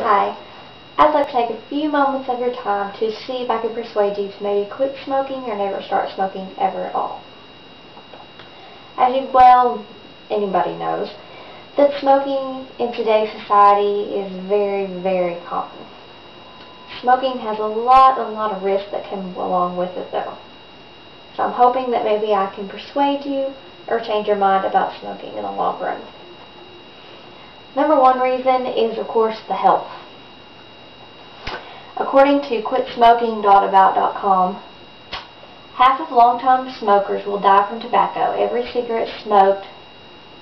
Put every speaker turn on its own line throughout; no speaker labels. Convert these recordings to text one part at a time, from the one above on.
Hi, I'd like to take a few moments of your time to see if I can persuade you to maybe quit smoking or never start smoking ever at all. As anybody knows, that smoking in today's society is very, very common. Smoking has a lot of risks that come along with it though. So I'm hoping that maybe I can persuade you or change your mind about smoking in the long run. Number one reason is, of course, the health. According to quitsmoking.about.com, half of long-time smokers will die from tobacco. Every cigarette smoked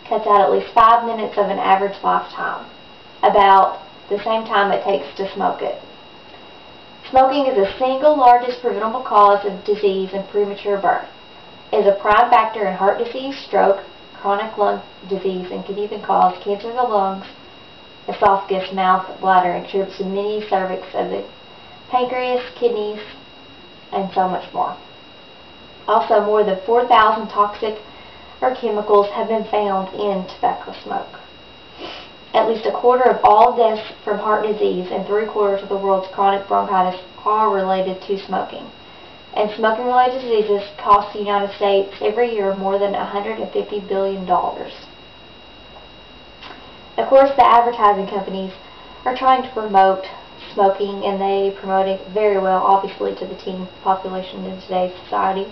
cuts out at least 5 minutes of an average lifetime, about the same time it takes to smoke it. Smoking is the single largest preventable cause of disease and premature birth. It is a prime factor in heart disease, stroke, chronic lung disease, and can even cause cancer of the lungs, esophagus, mouth, bladder, and contributes to many cervix of the pancreas, kidneys, and so much more. Also, more than 4,000 toxic or chemicals have been found in tobacco smoke. At least a quarter of all deaths from heart disease and 3/4 of the world's chronic bronchitis are related to smoking. And smoking-related diseases cost the United States every year more than $150 billion. Of course, the advertising companies are trying to promote smoking, and they promote it very well, obviously, to the teen population in today's society.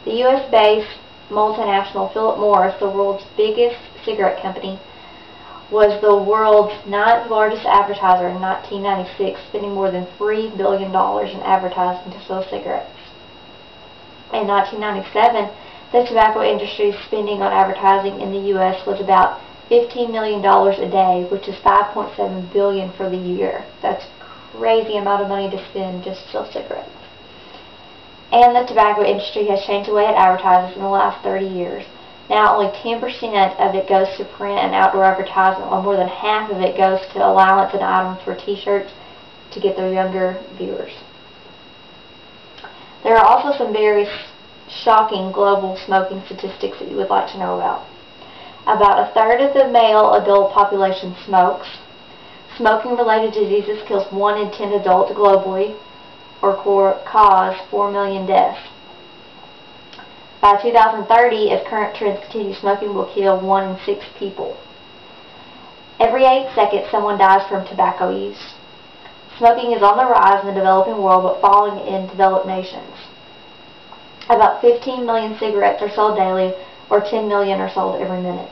The U.S.-based multinational Philip Morris, the world's biggest cigarette company, was the world's 9th largest advertiser in 1996, spending more than $3 billion in advertising to sell cigarettes. In 1997, the tobacco industry's spending on advertising in the U.S. was about $15 million a day, which is $5.7 billion for the year. That's a crazy amount of money to spend just to sell cigarettes. And the tobacco industry has changed the way it advertises in the last 30 years. Now only 10% of it goes to print and outdoor advertising, while more than half of it goes to allowance and items for t-shirts to get their younger viewers. There are also some very shocking global smoking statistics that you would like to know about. About a third of the male adult population smokes. Smoking-related diseases kills 1 in 10 adults globally, or cause 4 million deaths. By 2030, if current trends continue, smoking will kill 1 in 6 people. Every 8 seconds, someone dies from tobacco use. Smoking is on the rise in the developing world, but falling in developed nations. About 15 million cigarettes are sold daily, or 10 million are sold every minute.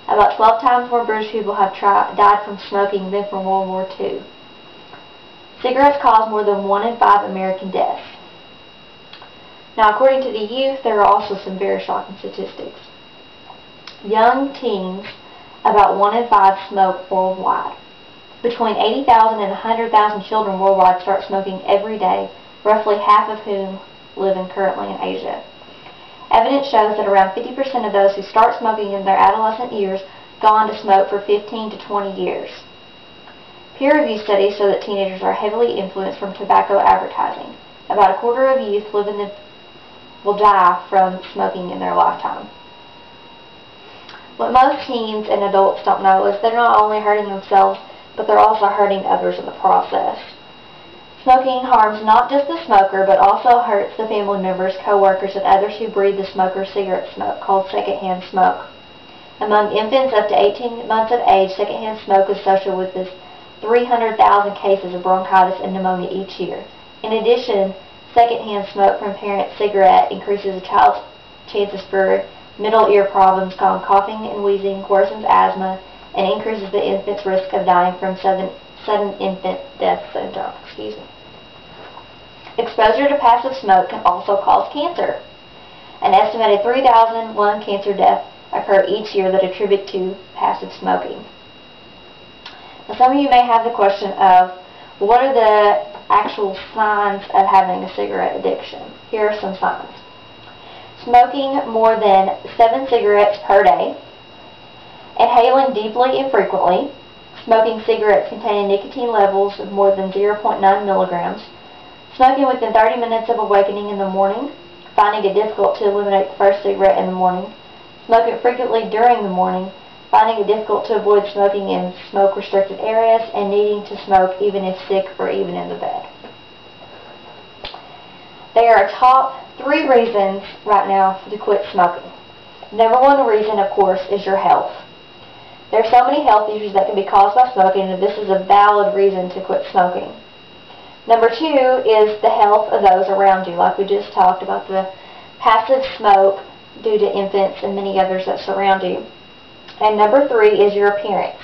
About 12 times more British people have died from smoking than from World War II. Cigarettes cause more than 1 in 5 American deaths. Now, according to the youth, there are also some very shocking statistics. Young teens, about 1 in 5 smoke worldwide. Between 80,000 and 100,000 children worldwide start smoking every day, roughly half of whom live currently in Asia. Evidence shows that around 50% of those who start smoking in their adolescent years go on to smoke for 15 to 20 years. Peer-reviewed studies show that teenagers are heavily influenced from tobacco advertising. About a quarter of youth will die from smoking in their lifetime. What most teens and adults don't know is they're not only hurting themselves, but they're also hurting others in the process. Smoking harms not just the smoker, but also hurts the family members, co-workers, and others who breathe the smoker's cigarette smoke, called secondhand smoke. Among infants up to 18 months of age, secondhand smoke is associated with 300,000 cases of bronchitis and pneumonia each year. In addition, secondhand smoke from a parent's cigarette increases a child's chances for middle ear problems, causing coughing and wheezing, worsens asthma, and increases the infant's risk of dying from sudden infant death syndrome. Exposure to passive smoke can also cause cancer. An estimated 3,000 lung cancer deaths occur each year that attribute to passive smoking. Now, some of you may have the question of, what are the actual signs of having a cigarette addiction? Here are some signs. Smoking more than 7 cigarettes per day, inhaling deeply and frequently, smoking cigarettes containing nicotine levels of more than 0.9 milligrams, smoking within 30 minutes of awakening in the morning, finding it difficult to eliminate the first cigarette in the morning, smoking frequently during the morning, finding it difficult to avoid smoking in smoke-restricted areas, and needing to smoke even if sick or even in the bed. There are top 3 reasons right now to quit smoking. Number 1 reason, of course, is your health. There are so many health issues that can be caused by smoking, and this is a valid reason to quit smoking. Number 2 is the health of those around you, like we just talked about the passive smoke due to infants and many others that surround you. And number 3 is your appearance.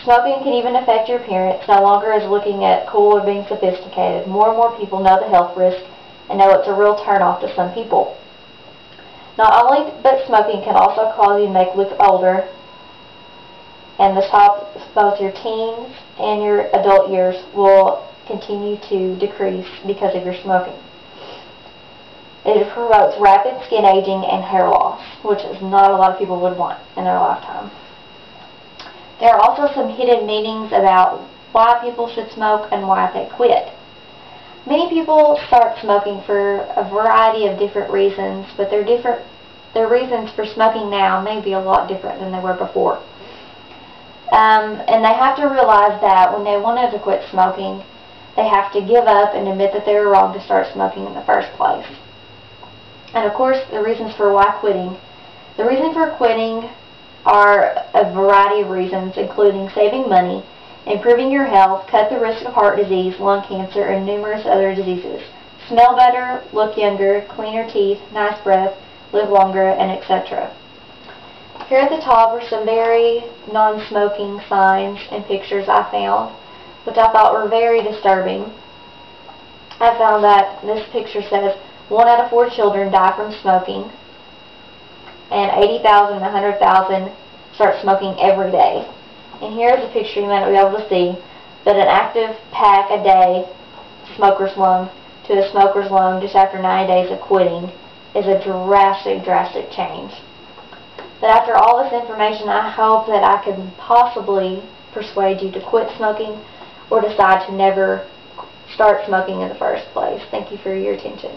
Smoking can even affect your appearance, no longer as looking at cool or being sophisticated. More and more people know the health risk and know it's a real turn-off to some people. Not only, but smoking can also cause you to make look older, and the top, both your teens and your adult years will continue to decrease because of your smoking. It promotes rapid skin aging and hair loss, which is not a lot of people would want in their lifetime. There are also some hidden meanings about why people should smoke and why they quit. Many people start smoking for a variety of different reasons, but their reasons for smoking now may be a lot different than they were before. And they have to realize that when they wanted to quit smoking, they have to give up and admit that they were wrong to start smoking in the first place. And of course, the reasons for why quitting. The reason for quitting are a variety of reasons, including saving money, improving your health, cut the risk of heart disease, lung cancer, and numerous other diseases, smell better, look younger, cleaner teeth, nice breath, live longer, and etc. Here at the top are some very non-smoking signs and pictures I found, which I thought were very disturbing. I found that this picture says 1 out of 4 children die from smoking, and 80,000 to 100,000 start smoking every day. And here's a picture you might not be able to see, but an active pack a day, smoker's lung, to a smoker's lung just after 90 days of quitting is a drastic change. But after all this information, I hope that I can possibly persuade you to quit smoking or decide to never start smoking in the first place. Thank you for your attention.